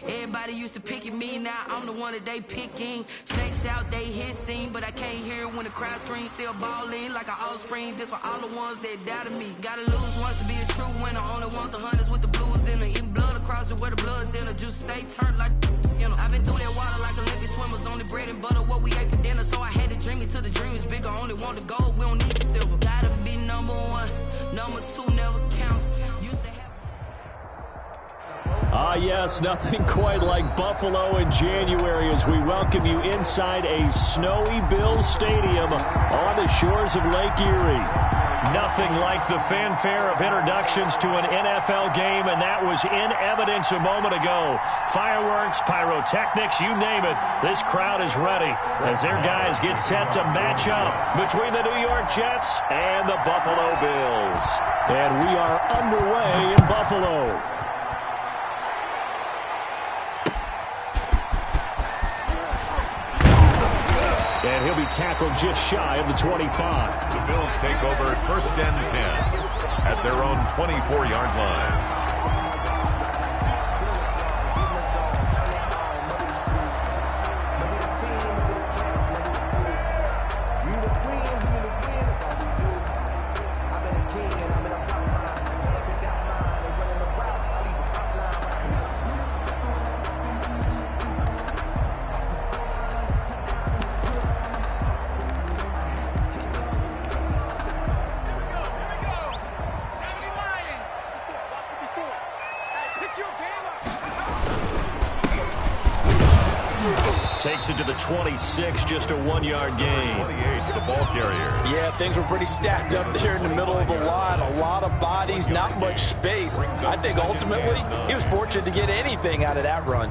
Everybody used to pick at me, now I'm the one that they picking. Snakes out, they hissing, but I can't hear it when the crowd screams. Still balling like an offspring. This for all the ones that doubted me. Gotta lose once to be a true winner. Only want the hunters with the blues in it. Eating blood across it where the blood dinner. Juice stay turned like you know. I've been through that water like Olympic swimmers. Only bread and butter what we ate for dinner. So I had to dream it till the dream is bigger. Only want the gold, we don't need the silver. Gotta be number one, number two never count. Used to have yes, nothing quite like Buffalo in January as we welcome you inside a snowy Bills Stadium on the shores of Lake Erie. Nothing like the fanfare of introductions to an NFL game, and that was in evidence a moment ago. Fireworks, pyrotechnics, you name it. This crowd is ready as their guys get set to match up between the New York Jets and the Buffalo Bills. And we are underway in Buffalo. And he'll be tackled just shy of the 25. The Bills take over at 1st and 10 at their own 24-yard line. Takes it to the 26, just a 1-yard gain. 28 to the ball carrier. Yeah, things were pretty stacked up there in the middle of the line. A lot of bodies, not much space. I think ultimately he was fortunate to get anything out of that run.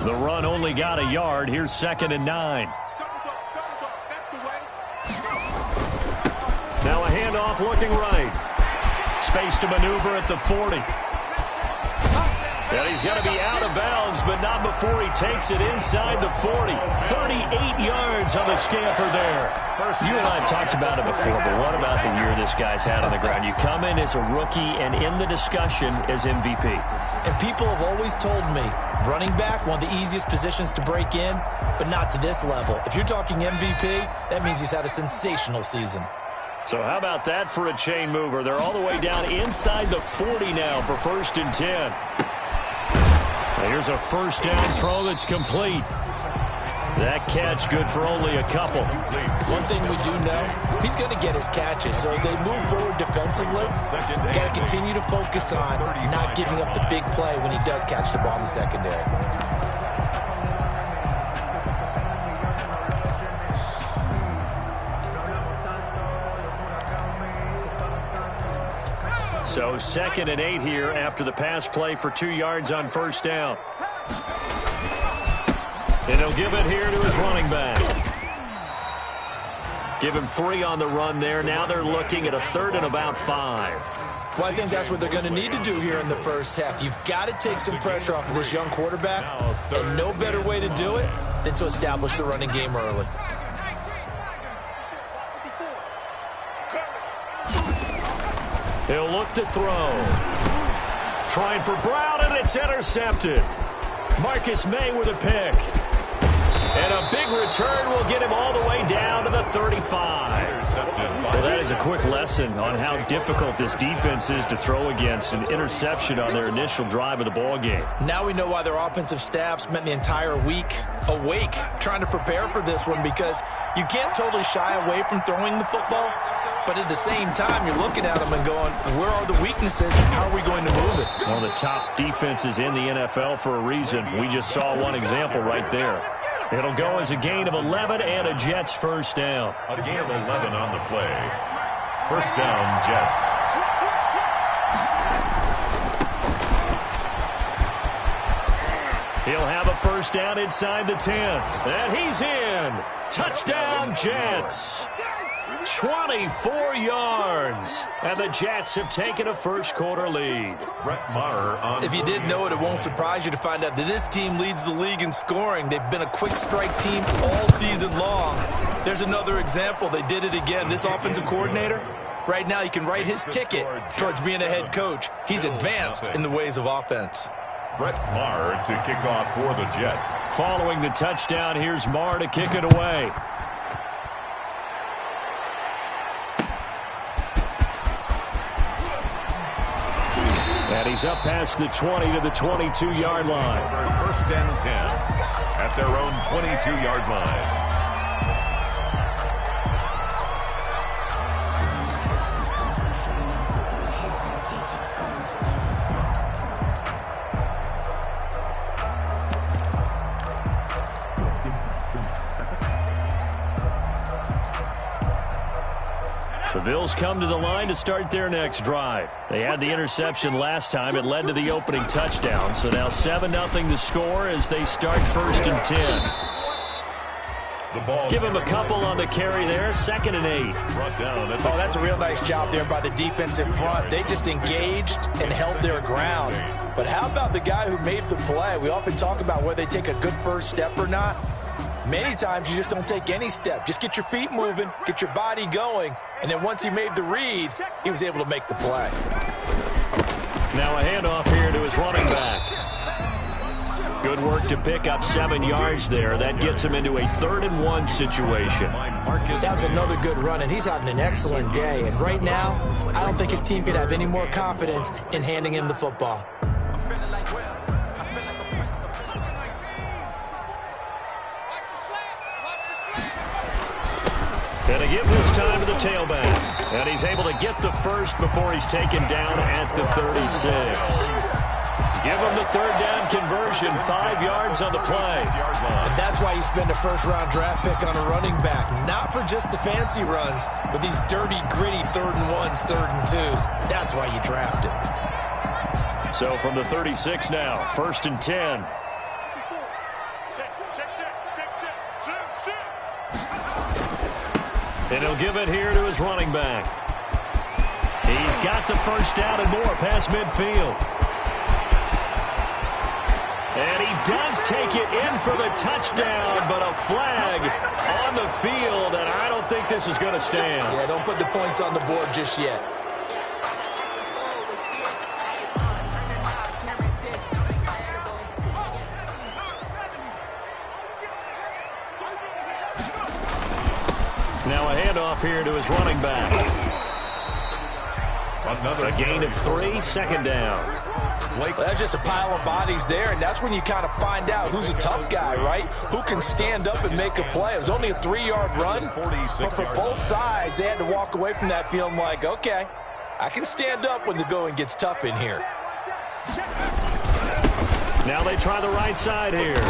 The run only got a yard. Here's 2nd and 9. Now a handoff looking right. Space to maneuver at the 40. And he's going to be out of bounds, but not before he takes it inside the 40. 38 yards on the scamper there. You and I have talked about it before, but what about the year this guy's had on the ground? You come in as a rookie and in the discussion as MVP. And people have always told me, running back, one of the easiest positions to break in, but not to this level. If you're talking MVP, that means he's had a sensational season. So how about that for a chain mover? They're all the way down inside the 40 now for 1st and 10. Now here's a 1st down throw that's complete. That catch good for only a couple. One thing we do know, he's going to get his catches. So as they move forward defensively, got to continue to focus on not giving up the big play when he does catch the ball in the secondary. So 2nd and 8 here after the pass play for 2 yards on 1st down. And he'll give it here to his running back. Give him 3 on the run there. Now they're looking at a 3rd and about 5. Well, I think that's what they're going to need to do here in the first half. You've got to take some pressure off of this young quarterback, and no better way to do it than to establish the running game early. He'll look to throw. Trying for Brown, and it's intercepted. Marcus May with a pick. And a big return will get him all the way down to the 35. Well, that is a quick lesson on how difficult this defense is to throw against. An interception on their initial drive of the ball game. Now we know why their offensive staff spent the entire week awake trying to prepare for this one, because you can't totally shy away from throwing the football. But at the same time, you're looking at them and going, where are the weaknesses? How are we going to move it? One of the top defenses in the NFL for a reason. We just saw one example right there. It'll go as a gain of 11 and a Jets 1st down. A gain of 11 on the play. 1st down, Jets. He'll have a 1st down inside the 10. And he's in. Touchdown, Jets. 24 yards. And the Jets have taken a first-quarter lead. Brett Maher on. If you didn't know it, it won't surprise you to find out that this team leads the league in scoring. They've been a quick strike team all season long. There's another example. They did it again. This offensive coordinator, Right now, you can write his ticket towards being a head coach. He's advanced in the ways of offense. Brett Maher to kick off for the Jets. Following the touchdown, here's Maher to kick it away. And he's up past the 20 to the 22-yard line. First and 10 at their own 22-yard line. The Bills come to the line to start their next drive. They had the interception last time. It led to the opening touchdown. So now 7-0 to score as they start first and 10. Give him a couple on the carry there. 2nd and 8. Oh, that's a real nice job there by the defensive front. They just engaged and held their ground. But how about the guy who made the play? We often talk about whether they take a good first step or not. Many times you just don't take any step. Just get your feet moving, get your body going, and then once he made the read, he was able to make the play. Now a handoff here to his running back. Good work to pick up 7 yards there. That gets him into a 3rd and 1 situation. That was another good run, and he's having an excellent day. And right now, I don't think his team could have any more confidence in handing him the football. And a give this time to the tailback. And he's able to get the first before he's taken down at the 36. Give him the 3rd down conversion, 5 yards on the play. And that's why you spend a first-round draft pick on a running back. Not for just the fancy runs, but these dirty, gritty 3rd and 1s, 3rd and 2s. That's why you draft him. So from the 36 now, 1st and 10. And he'll give it here to his running back. He's got the first down and more past midfield. And he does take it in for the touchdown, but a flag on the field, and I don't think this is going to stand. Yeah, don't put the points on the board just yet. Now a handoff here to his running back. A gain of 3, 2nd down. Well, that's just a pile of bodies there, and that's when you kind of find out who's a tough guy, right? Who can stand up and make a play. It was only a 3-yard run, but for both sides, they had to walk away from that feeling like, okay, I can stand up when the going gets tough in here. Now they try the right side here.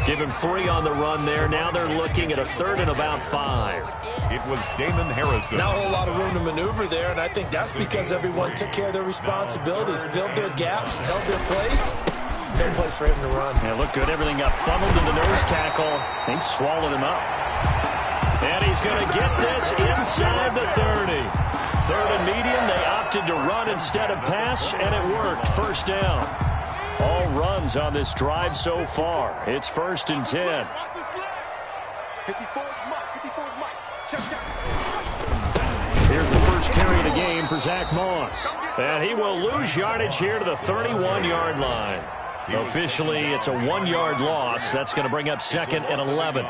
Give him 3 on the run there. Now they're looking at a 3rd and about 5. It was Damon Harrison. Not a whole lot of room to maneuver there, and I think that's because everyone took care of their responsibilities, filled their gaps, held their place. No place for him to run. Yeah, looked good. Everything got funneled to the nose tackle. They swallowed him up. And he's going to get this inside the 30. 3rd and medium. They opted to run instead of pass, and it worked. First down. All runs on this drive so far. It's 1st and 10. Here's the first carry of the game for Zach Moss. And he will lose yardage here to the 31-yard line. Officially, it's a 1-yard loss. That's going to bring up 2nd and 11.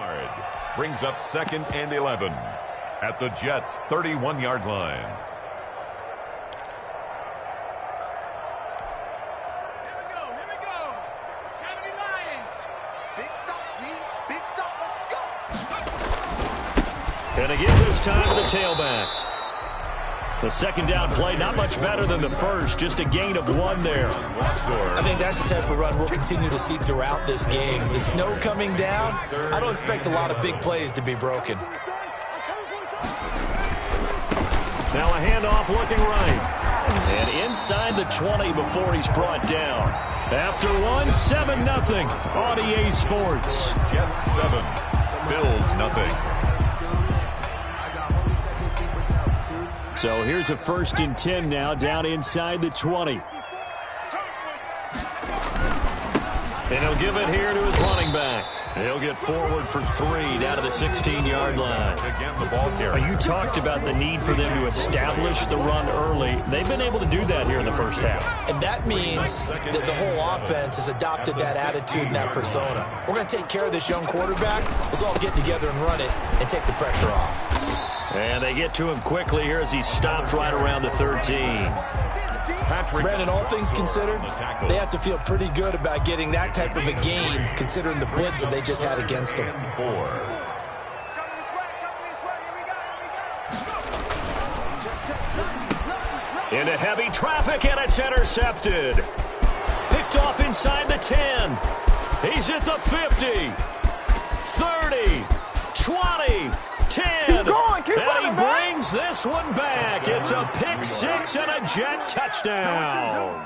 Brings up 2nd and 11 at the Jets' 31-yard line. And a give this time to the tailback. The 2nd down play, not much better than the first, just a gain of 1 there. I think that's the type of run we'll continue to see throughout this game. The snow coming down, I don't expect a lot of big plays to be broken. Now a handoff looking right. And inside the 20 before he's brought down. After 1, 7-0 on EA Sports. Jets 7, Bills nothing. So here's a 1st and 10 now, down inside the 20. And he'll give it here to his running back. He'll get forward for 3 down to the 16-yard line. Again, the ball carrier. You talked about the need for them to establish the run early. They've been able to do that here in the first half. And that means that the whole offense has adopted that attitude and that persona. We're going to take care of this young quarterback. Let's all get together and run it and take the pressure off. And they get to him quickly here as he stopped right around the 13. Brandon, all things considered, they have to feel pretty good about getting that type of a gain, considering the blitz that they just had against them. 4. Into heavy traffic, and it's intercepted. Picked off inside the 10. He's at the 50, 30, 20, 10. Keep running, and he brings this one back. It's a pick 6 and a Jet touchdown.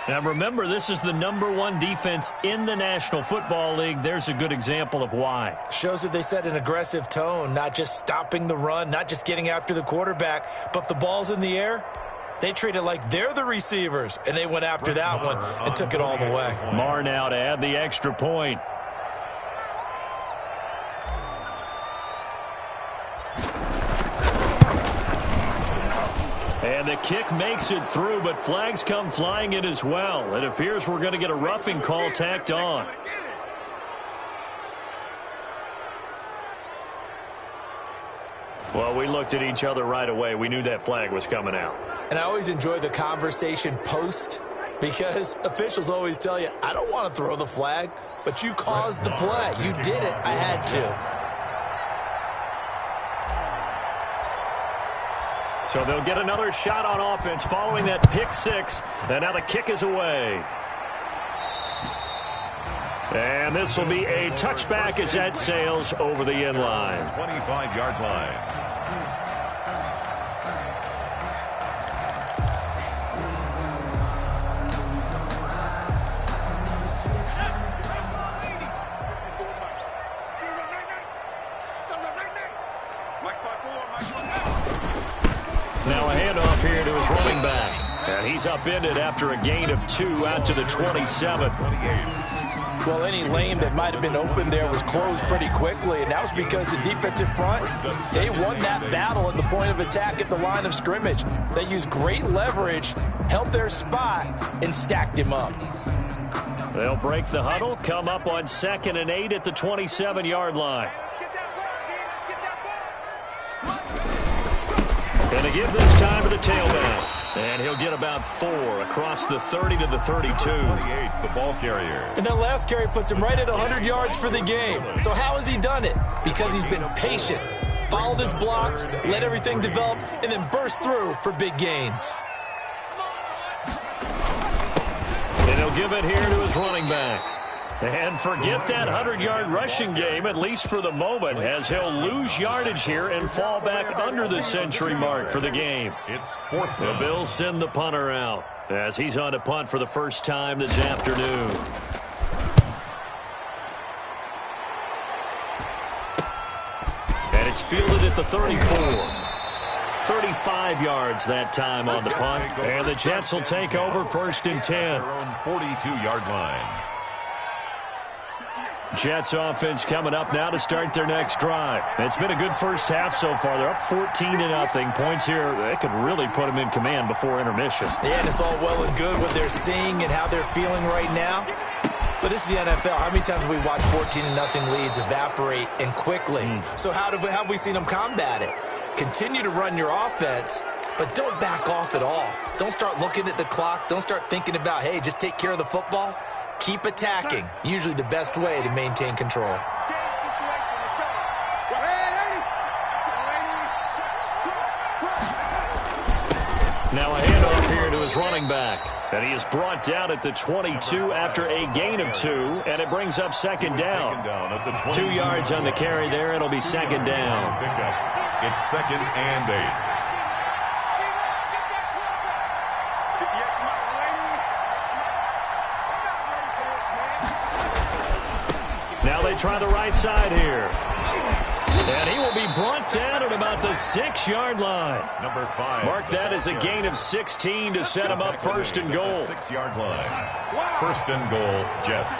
Now remember, this is the #1 defense in the National Football League. There's a good example of why. Shows that they set an aggressive tone, not just stopping the run, not just getting after the quarterback, but the ball's in the air. They treat it like they're the receivers, and they went after that one and took it all the way. Marr now to add the extra point. And the kick makes it through, but flags come flying in as well. It appears we're going to get a roughing call tacked on. Well, we looked at each other right away. We knew that flag was coming out. And I always enjoy the conversation post, because officials always tell you, I don't want to throw the flag, but you caused the play. You did it. I had to. So they'll get another shot on offense following that pick 6. And now the kick is away. And this will be a touchback as that sails over the end line. 25-yard line. Now a handoff here to his running back. And he's upended after a gain of 2 out to the 27. Well, any lane that might have been open there was closed pretty quickly, and that was because the defensive front, they won that battle at the point of attack at the line of scrimmage. They used great leverage, held their spot, and stacked him up. They'll break the huddle, come up on 2nd and 8 at the 27-yard line. And to give this time to the tailback. And he'll get about 4 across the 30 to the 32. 28, the ball carrier. And that last carry puts him right at 100 yards for the game. So how has he done it? Because he's been patient, followed his blocks, let everything develop, and then burst through for big gains. And he'll give it here to his running back. And forget that 100-yard rushing game, at least for the moment, as he'll lose yardage here and fall back under the century mark for the game. It's 4th. The Bills send the punter out as he's on to punt for the first time this afternoon. And it's fielded at the 34. 35 yards that time on the punt. And the Jets will take over 1st and 10. Their own 42-yard line. Jets offense coming up now to start their next drive. It's been a good first half so far. They're up 14-0. Points here, they could really put them in command before intermission. Yeah, and it's all well and good what they're seeing and how they're feeling right now. But this is the NFL. How many times have we watched 14-0 leads evaporate and quickly? So how have we seen them combat it? Continue to run your offense, but don't back off at all. Don't start looking at the clock. Don't start thinking about, hey, just take care of the football. Keep attacking. Usually the best way to maintain control. Now a handoff here to his running back. And he is brought down at the 22 after a gain of 2. And it brings up 2nd down. 2 yards on the carry there. It'll be 2nd down. It's 2nd and 8. Now they try the right side here. And he will be brought down at about the 6-yard line. Number 5. Mark that as a gain of 16 to set him up 1st and goal. 6-yard line. 1st and goal, Jets.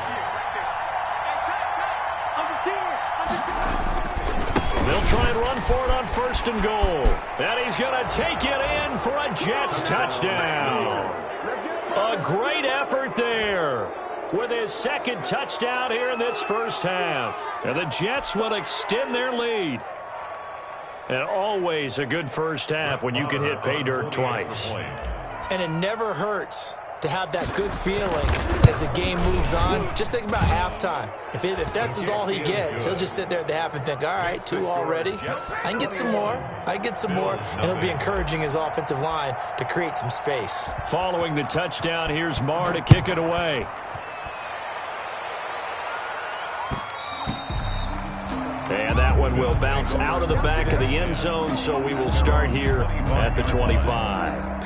try and run for it on 1st and goal. And he's going to take it in for a Jets touchdown. A great effort there with his 2nd touchdown here in this first half. And the Jets will extend their lead. And always a good first half when you can hit pay dirt twice. And it never hurts to have that good feeling as the game moves on. Just think about halftime. If that's all he gets, he'll just sit there at the half and think, all right, 2 already. I can get some more. And he'll be encouraging his offensive line to create some space. Following the touchdown, here's Marr to kick it away. And that one will bounce out of the back of the end zone, so we will start here at the 25.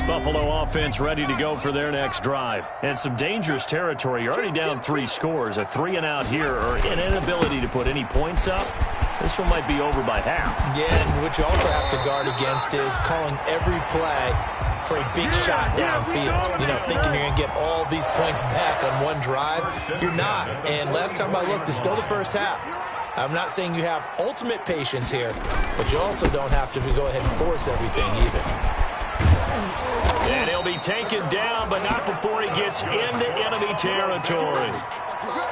Buffalo offense ready to go for their next drive. And some dangerous territory. You're already down 3 scores. A 3-and-out here, or an inability to put any points up. This one might be over by half. Yeah, and what you also have to guard against is calling every play for a big shot downfield. You know, thinking you're going to get all these points back on one drive. You're not. And last time I looked, it's still the first half. I'm not saying you have ultimate patience here, but you also don't have to go ahead and force everything either. And he'll be taken down, but not before he gets into enemy territory.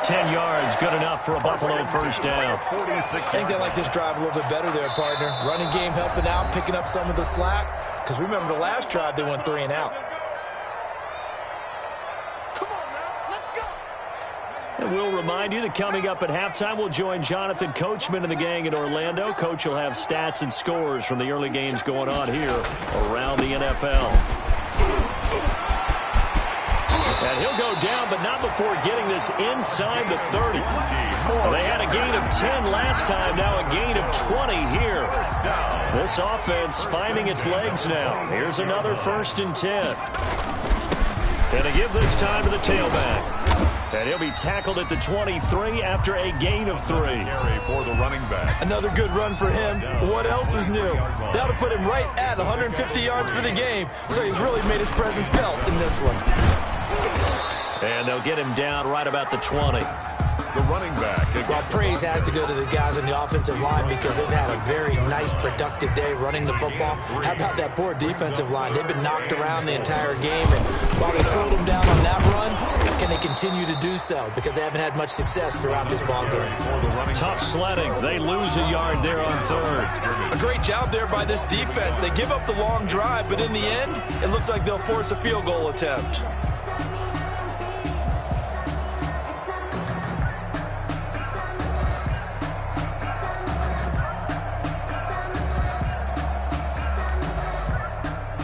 10 yards, good enough for a Buffalo first down. I think they like this drive a little bit better there, partner. Running game helping out, picking up some of the slack. Because remember, the last drive, they went 3-and-out. Come on now, let's go. And we'll remind you that coming up at halftime, we'll join Jonathan Coachman and the gang in Orlando. Coach will have stats and scores from the early games going on here around the NFL. And he'll go down, but not before getting this inside the 30. Well, they had a gain of 10 last time, now a gain of 20 here. This offense finding its legs now. Here's another 1st and 10. And to give this time to the tailback. And he'll be tackled at the 23 after a gain of 3. For the running back. Another good run for him. What else is new? That'll put him right at 150 yards for the game. So he's really made his presence felt in this one. And they'll get him down right about the 20. The running back. Well, praise has to go to the guys on the offensive line because they've had a very nice, productive day running the football. How about that poor defensive line? They've been knocked around the entire game, and while they slowed them down on that run, can they continue to do so? Because they haven't had much success throughout this ball game. Tough sledding. They lose a yard there on 3rd. A great job there by this defense. They give up the long drive, but in the end, it looks like they'll force a field goal attempt.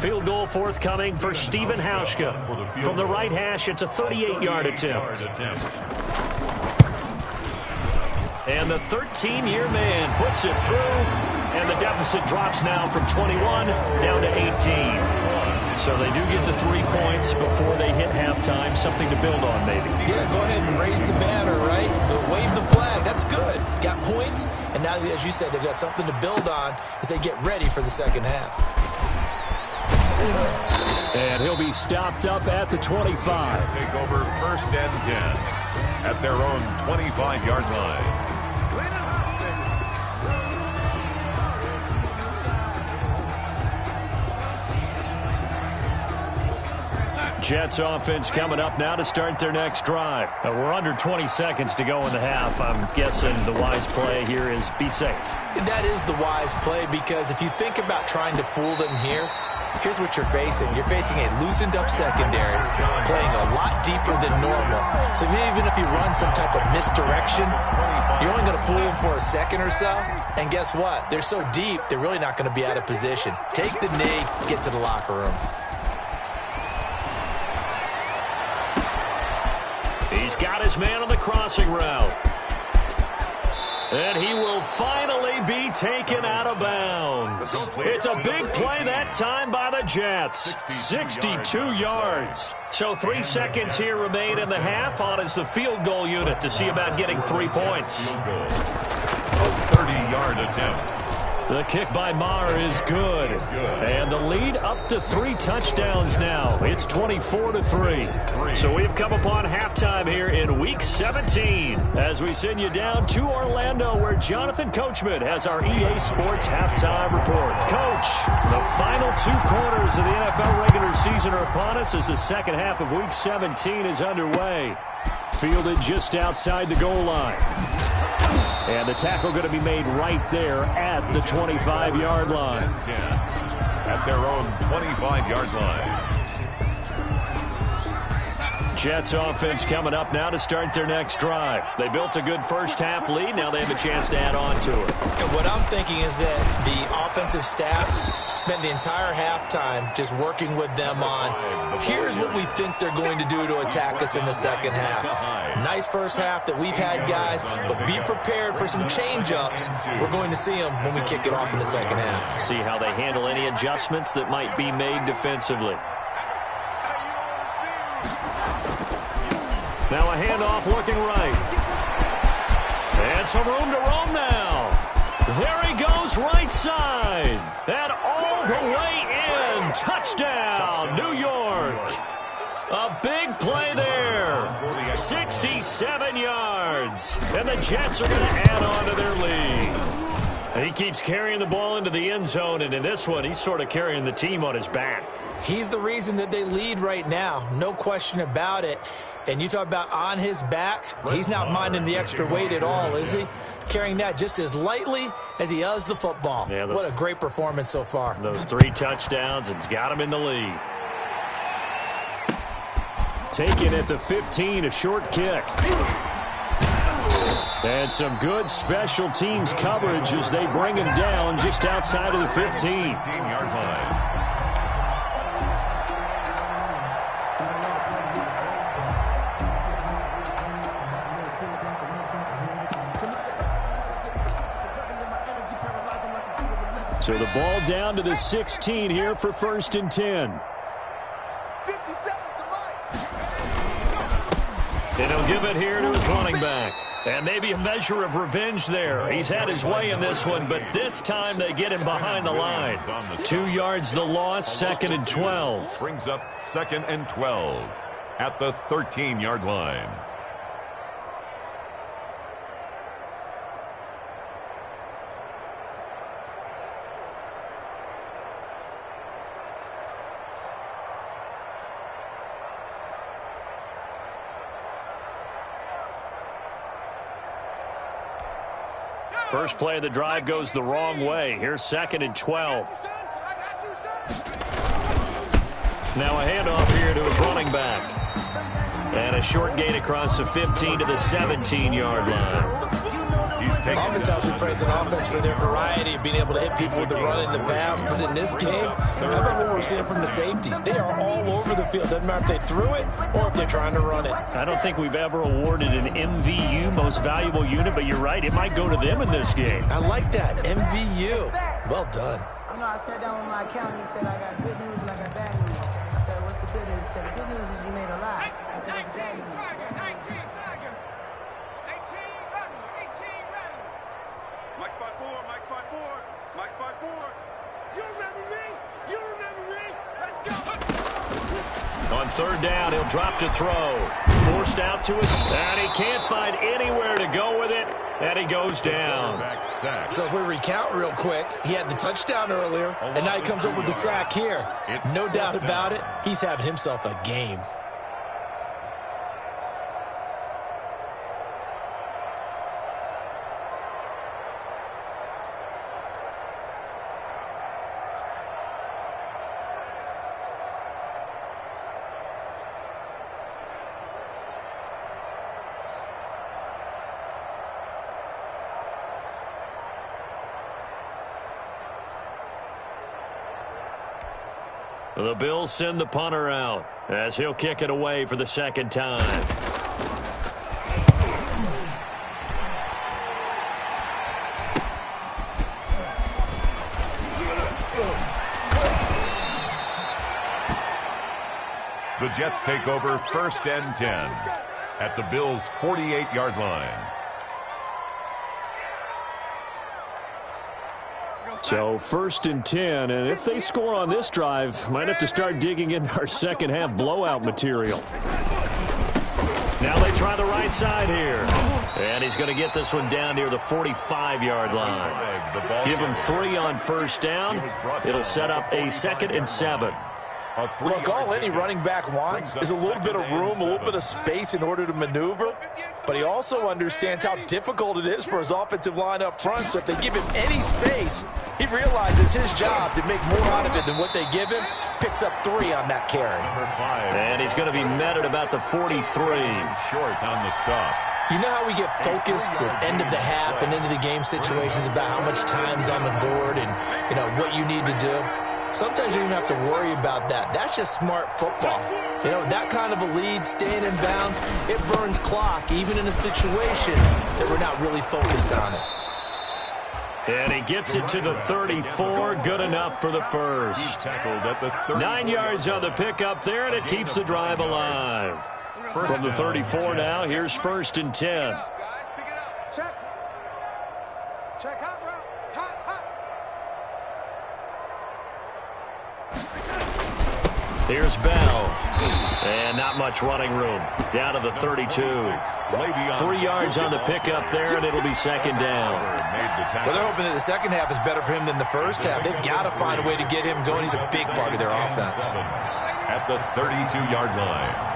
Field goal forthcoming for Stephen Hauschka. From the right hash, it's a 38-yard attempt. And the 13-year man puts it through, and the deficit drops now from 21 down to 18. So they do get the 3 points before they hit halftime, something to build on maybe. Yeah, go ahead and raise the banner, right? Wave the flag. That's good. Got points, and now, as you said, they've got something to build on as they get ready for the second half. And he'll be stopped up at the 25. Take over 1st and 10 at their own 25-yard line. Jets offense coming up now to start their next drive. We're under 20 seconds to go in the half. I'm guessing the wise play here is be safe. That is the wise play, because if you think about trying to fool them here, here's what you're facing. You're facing a loosened up secondary, playing a lot deeper than normal. So even if you run some type of misdirection, you're only going to fool them for a second or so. And guess what? They're so deep, they're really not going to be out of position. Take the knee, get to the locker room. He's got his man on the crossing route. And he will finally be taken out of bounds. It's a big play that time by the Jets. 62 yards. So 3 seconds here remain in the half. On is the field goal unit to see about getting 3 points. A 30-yard attempt. The kick by Maher is good. And the lead up to 3 touchdowns now. It's 24-3. So we've come upon halftime here in Week 17 as we send you down to Orlando where Jonathan Coachman has our EA Sports halftime report. Coach, the final 2 quarters of the NFL regular season are upon us as the second half of Week 17 is underway. Fielded just outside the goal line. And the tackle going to be made right there at the 25-yard line. At their own 25-yard line. Jets offense coming up now to start their next drive. They built a good first-half lead. Now they have a chance to add on to it. And what I'm thinking is that the offensive staff spent the entire halftime just working with them on, here's what we think they're going to do to attack us in the second half. Nice first half that we've had, guys, but be prepared for some change-ups. We're going to see them when we kick it off in the second half. See how they handle any adjustments that might be made defensively. Now a handoff looking right. And some room to roam now. There he goes right side. And all the way in. Touchdown, New York. A big play there. 67 yards. And the Jets are going to add on to their lead. And he keeps carrying the ball into the end zone. And in this one, he's sort of carrying the team on his back. He's the reason that they lead right now. No question about it. And you talk about on his back, he's not minding the extra weight at all, is he? Carrying that just as lightly as he does the football. Yeah, what a great performance so far. Those 3 touchdowns, it's got him in the lead. Taken at the 15, a short kick. And some good special teams coverage as they bring him down just outside of the 15. 15-yard line. So the ball down to the 16 here for 1st and 10. 57 to Mike. And he'll give it here to his running back. And maybe a measure of revenge there. He's had his way in this one, but this time they get him behind the line. 2 yards the loss, 2nd and 12. Brings up 2nd and 12 at the 13-yard line. First play of the drive goes the wrong way. Here's 2nd and 12. Now a handoff here to his running back. And a short gain across the 15 to the 17-yard line. Offense obviously praise an offense for their variety of being able to hit people with the run and the pass. But in this game, how about what we're seeing from the safeties? They are all over the field. Doesn't matter if they threw it or if they're trying to run it. I don't think we've ever awarded an MVU, most valuable unit, but you're right. It might go to them in this game. I like that. MVU. Well done. You know, I sat down with my accountant. He said, I got good news and I got bad news. I said, what's the good news? He said, the good news is you made a lot. I said, what's the bad news? Mike spot 4, Mike spot 4, Mike spot 4. You remember me? You remember me? Let's go. On 3rd down, he'll drop to throw. Forced out to his, and he can't find anywhere to go with it, and he goes down. So if we recount real quick, he had the touchdown earlier, and now he comes up with the sack here. No doubt about it, he's having himself a game. The Bills send the punter out as he'll kick it away for the 2nd time. The Jets take over 1st and 10 at the Bills' 48-yard line. So 1st and 10, and if they score on this drive, might have to start digging into our second half blowout material. Now they try the right side here. And he's going to get this one down near the 45-yard line. Give him 3 on 1st down. It'll set up a 2nd and 7. Look, all any running back wants is a little bit of room, a little bit of space in order to maneuver. But he also understands how difficult it is for his offensive line up front. So if they give him any space, he realizes his job to make more out of it than what they give him. Picks up 3 on that carry. And he's going to be met at about the 43. Short on the stop. You know how we get focused at end of the half and into the game situations about how much time's on the board and, you know, what you need to do? Sometimes you don't have to worry about that. That's just smart football. You know, that kind of a lead, staying in bounds, it burns clock, even in a situation that we're not really focused on it. And he gets it to the 34. Good enough for the first. 9 yards on the pickup there, and it keeps the drive alive. From the 34 now, here's 1st and 10. Check. Check hot route. Hot. Here's Bell. And not much running room. Down to the 32. 3 yards on the pickup there, and it'll be 2nd down. Well, they're hoping that the second half is better for him than the first half. They've got to find a way to get him going. He's a big part of their offense. At the 32-yard line.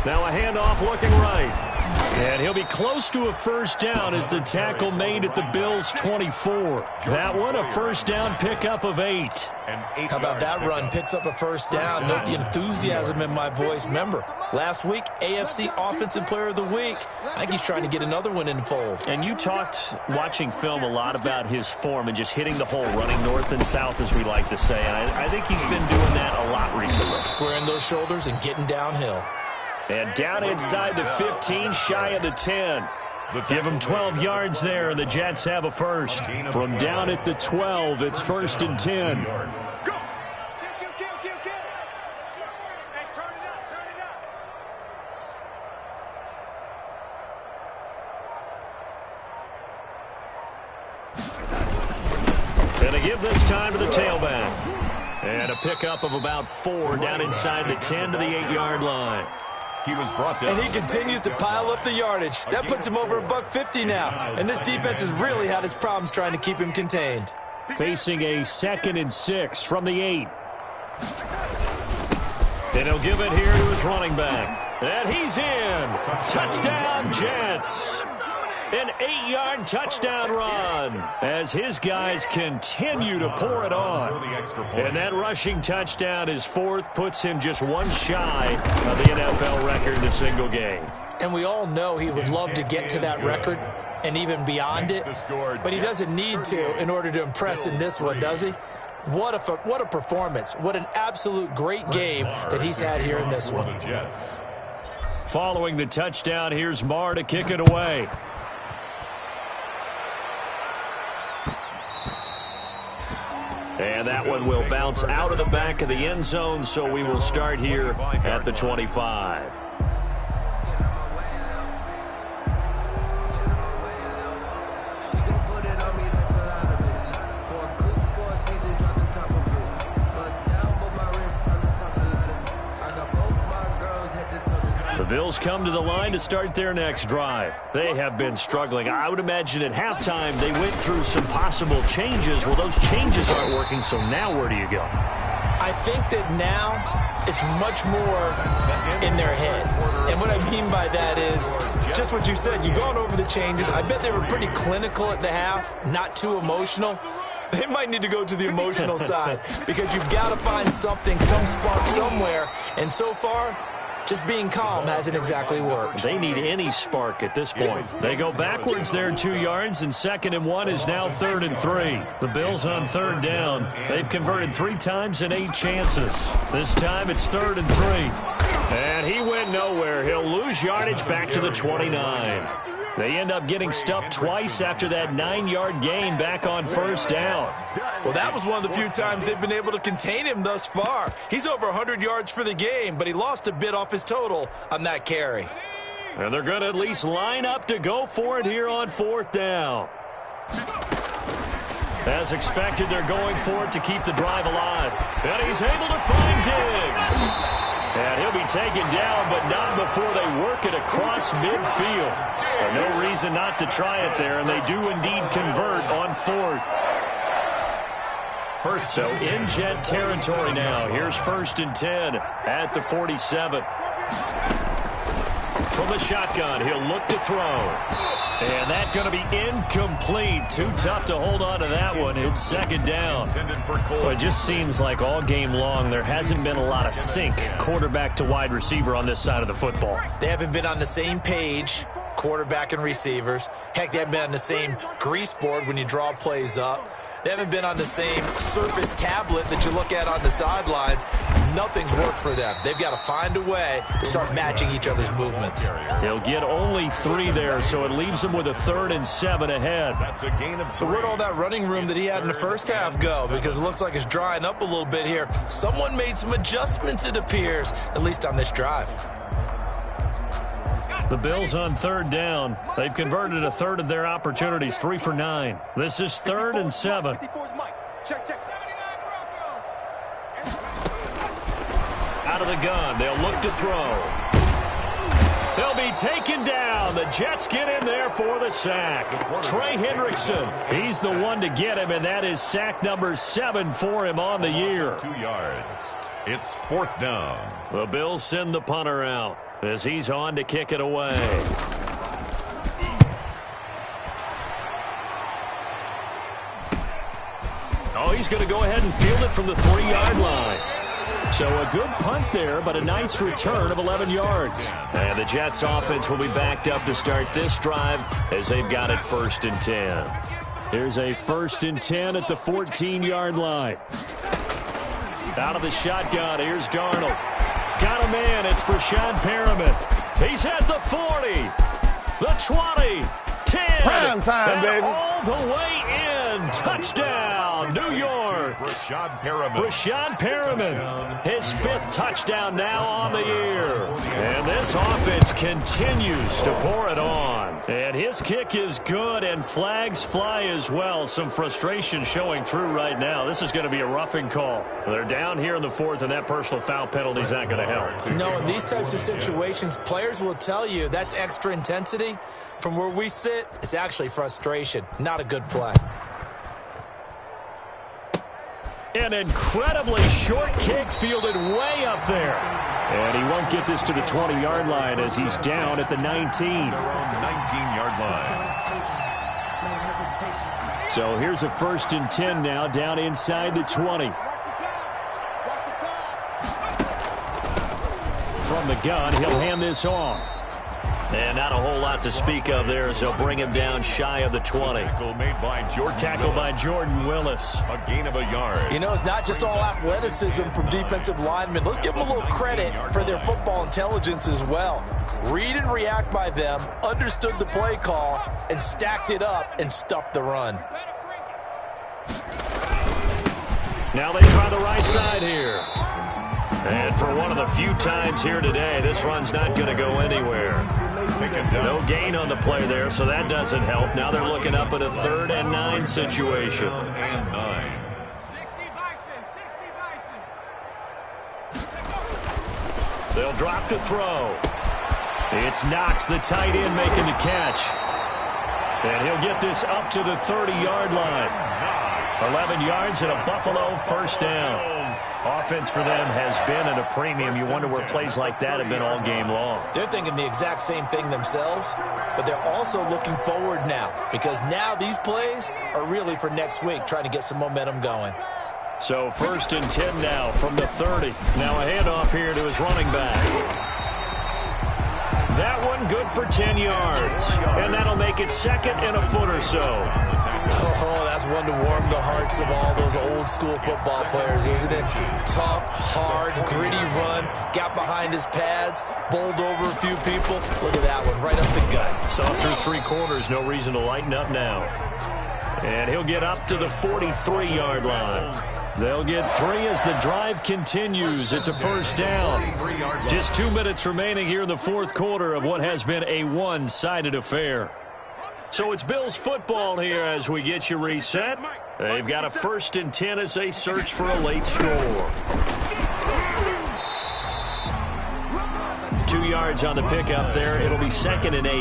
Now a handoff looking right. And he'll be close to a 1st down as the tackle made at the Bills' 24. That one, a 1st down pickup of 8. How about that run? Picks up a 1st down. Note the enthusiasm in my voice. Remember, last week, AFC Offensive Player of the Week. I think he's trying to get another one in the fold. And you talked, watching film, a lot about his form and just hitting the hole, running north and south, as we like to say. And I think he's been doing that a lot recently. Squaring those shoulders and getting downhill. And down inside the 15, shy of the 10. Give him 12 yards there, and the Jets have a first. From down at the 12, it's 1st and 10. Go! Kill. Hey, turn it up. And to give this time to the tailback. And a pickup of about 4 down inside the 10 to the 8-yard line. He was brought down. And he continues to pile up the yardage. That puts him over $150 now. And this defense has really had its problems trying to keep him contained. Facing a 2nd and 6 from the 8. And he'll give it here to his running back. And he's in. Touchdown, Jets. An 8-yard touchdown run as his guys continue to pour it on. And that rushing touchdown is 4th, puts him just 1 shy of the NFL record in a single game. And we all know he would love to get to that record and even beyond it, but he doesn't need to in order to impress in this one, does he? What a performance. What an absolute great game that he's had here in this one. Following the touchdown, here's Marr to kick it away. And that one will bounce out of the back of the end zone, so we will start here at the 25. The Bills come to the line to start their next drive. They have been struggling. I would imagine at halftime they went through some possible changes. Well, those changes aren't working, so now where do you go? I think that now it's much more in their head. And what I mean by that is just what you said. You've gone over the changes. I bet they were pretty clinical at the half, not too emotional. They might need to go to the emotional side because you've got to find something, some spark somewhere. And so far, just being calm hasn't exactly worked. They need any spark at this point. They go backwards there 2 yards, and 2nd and 1 is now 3rd and 3. The Bills on 3rd down. They've converted 3 times in 8 chances. This time it's 3rd and 3. And he went nowhere. He'll lose yardage back to the 29. They end up getting stuffed twice after that 9-yard gain back on 1st down. Well, that was one of the few times they've been able to contain him thus far. He's over 100 yards for the game, but he lost a bit off his total on that carry. And they're going to at least line up to go for it here on 4th down. As expected, they're going for it to keep the drive alive. And he's able to find Diggs. And he'll be taken down, but not before they work it across midfield. No reason not to try it there, and they do indeed convert on 4th. So in Jet territory now. Here's 1st and 10 at the 47. From the shotgun, he'll look to throw. And that's going to be incomplete. Too tough to hold on to that one. It's 2nd down. Well, it just seems like all game long there hasn't been a lot of sync quarterback to wide receiver on this side of the football. They haven't been on the same page, quarterback and receivers. Heck, they haven't been on the same grease board when you draw plays up. They haven't been on the same Surface tablet that you look at on the sidelines. Nothing's worked for them. They've got to find a way to start matching each other's movements. He'll get only 3 there, so it leaves him with a 3rd and 7 ahead. That's a gain of 3. So where'd all that running room that he had in the first half go? Because it looks like it's drying up a little bit here. Someone made some adjustments, it appears, at least on this drive. The Bills on 3rd down. They've converted a third of their opportunities, 3 for 9. This is 3rd and 7. Out of the gun, they'll look to throw. They'll be taken down. The Jets get in there for the sack. Trey Hendrickson, he's the one to get him, and that is sack number 7 for him on the year. 2 yards. It's 4th down. The Bills send the punter out as he's on to kick it away. Oh, he's going to go ahead and field it from the 3-yard line. So a good punt there, but a nice return of 11 yards. And the Jets offense will be backed up to start this drive as they've got it 1st and 10. Here's a 1st and 10 at the 14-yard line. Out of the shotgun, here's Darnold. Got a man, it's Brashad Perriman. He's at the 40, the 20, 10. Prime time, baby. All the way in. Touchdown, New York. Brashad Perriman, his 5th touchdown now on the year. And this offense continues to pour it on. And his kick is good, and flags fly as well. Some frustration showing through right now. This is going to be a roughing call. They're down here in the 4th, and that personal foul penalty is not going to help. No, in these types of situations, players will tell you that's extra intensity. From where we sit, it's actually frustration. Not a good play. An incredibly short kick fielded way up there. And he won't get this to the 20-yard line as he's down at the 19. Around the 19-yard line. So here's a 1st and 10 now down inside the 20. From the gun, he'll hand this off. And not a whole lot to speak of there as they'll bring him down shy of the 20. Tackle by Jordan Willis. A gain of a yard. You know, it's not just all athleticism from defensive linemen. Let's give them a little credit for their football intelligence as well. Read and react by them, understood the play call, and stacked it up and stuffed the run. Now they try the right side here. And for one of the few times here today, this run's not going to go anywhere. No gain on the play there, so that doesn't help. Now they're looking up at a 3rd and 9 situation. 3rd and 9. They'll drop to throw. It's Knox, the tight end, making the catch. And he'll get this up to the 30-yard line. 11 yards and a Buffalo 1st down. Offense for them has been at a premium. You wonder where plays like that have been all game long. They're thinking the exact same thing themselves, but they're also looking forward now because now these plays are really for next week, trying to get some momentum going. So 1st and 10 now from the 30. Now a handoff here to his running back. That one good for 10 yards. And that'll make it 2nd and a foot or so. Oh, that's one to warm the hearts of all those old school football players, isn't it? Tough, hard, gritty run. Got behind his pads, bowled over a few people. Look at that one, right up the gut. Saw through 3 quarters, no reason to lighten up now. And he'll get up to the 43-yard line. They'll get 3 as the drive continues. It's a first down. Just 2 minutes remaining here in the fourth quarter of what has been a one-sided affair. So it's Bills football here as we get you reset. They've got a 1st and 10 as they search for a late score. 2 yards on the pickup there. It'll be 2nd and 8.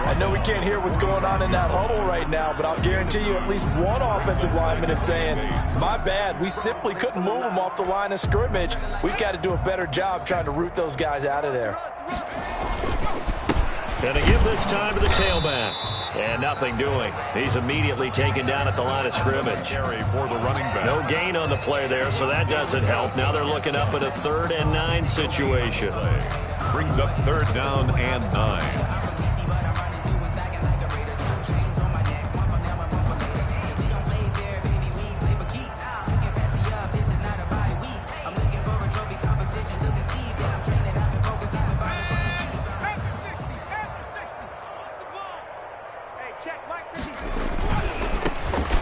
I know we can't hear what's going on in that huddle right now, but I'll guarantee you at least one offensive lineman is saying, my bad, we simply couldn't move them off the line of scrimmage. We've got to do a better job trying to root those guys out of there. Going to give this time to the tailback. And nothing doing. He's immediately taken down at the line of scrimmage. For the running back. No gain on the play there, so that doesn't help. Now they're looking up at a 3rd and 9 situation. Brings up 3rd down and 9.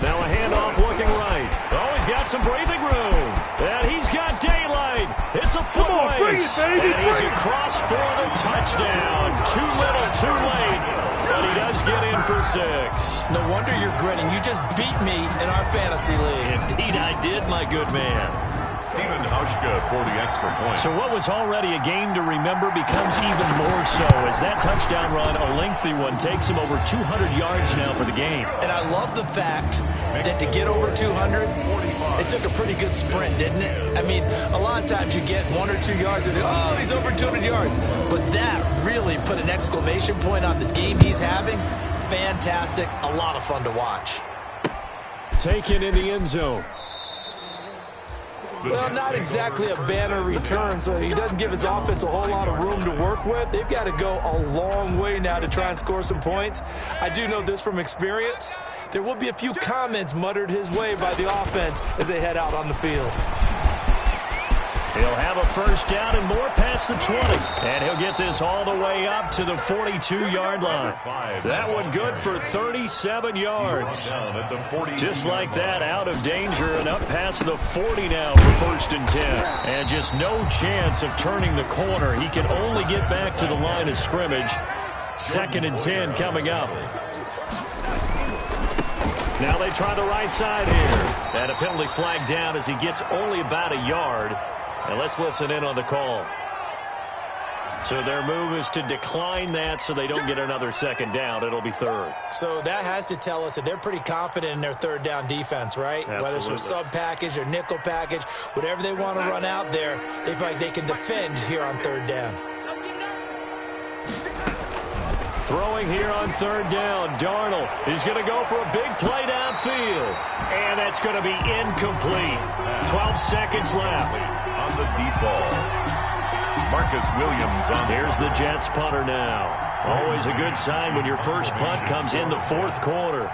Now a handoff looking right. Oh, he's got some breathing room. And he's got daylight. It's a foot race. And he's across for the touchdown. Too little, too late. But he does get in for 6. No wonder you're grinning. You just beat me in our fantasy league. Indeed I did, my good man. Steven Hauschka for the extra point. So what was already a game to remember becomes even more so as that touchdown run, a lengthy one, takes him over 200 yards now for the game. And I love the fact that to get over 200, it took a pretty good sprint, didn't it? I mean, a lot of times you get 1 or 2 yards and, oh, he's over 200 yards. But that really put an exclamation point on the game he's having. Fantastic. A lot of fun to watch. Taken in the end zone. Well, not exactly a banner return, so he doesn't give his offense a whole lot of room to work with. They've got to go a long way now to try and score some points. I do know this from experience. There will be a few comments muttered his way by the offense as they head out on the field. He'll have a first down and more past the 20. And he'll get this all the way up to the 42-yard line. That one good for 37 yards. Just like that, out of danger and up past the 40 now for 1st and 10. And just no chance of turning the corner. He can only get back to the line of scrimmage. 2nd and 10 coming up. Now they try the right side here. And a penalty flag down as he gets only about a yard. And let's listen in on the call. So their move is to decline that so they don't get another 2nd down. It'll be 3rd. So that has to tell us that they're pretty confident in their 3rd down defense, right? Absolutely. Whether it's a sub package or nickel package, whatever they want to run out there, they feel like they can defend here on 3rd down. Throwing here on 3rd down. Darnold is going to go for a big play downfield. And that's going to be incomplete. 12 seconds left. On the deep ball. Marcus Williams on. Here's the Jets punter now. Always a good sign when your first punt comes in the 4th quarter.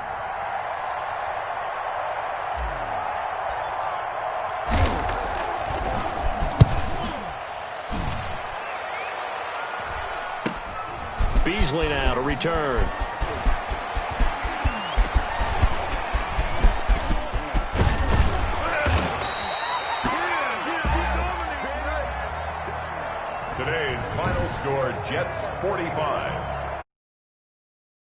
Beasley now to return. Today's final score, Jets 45,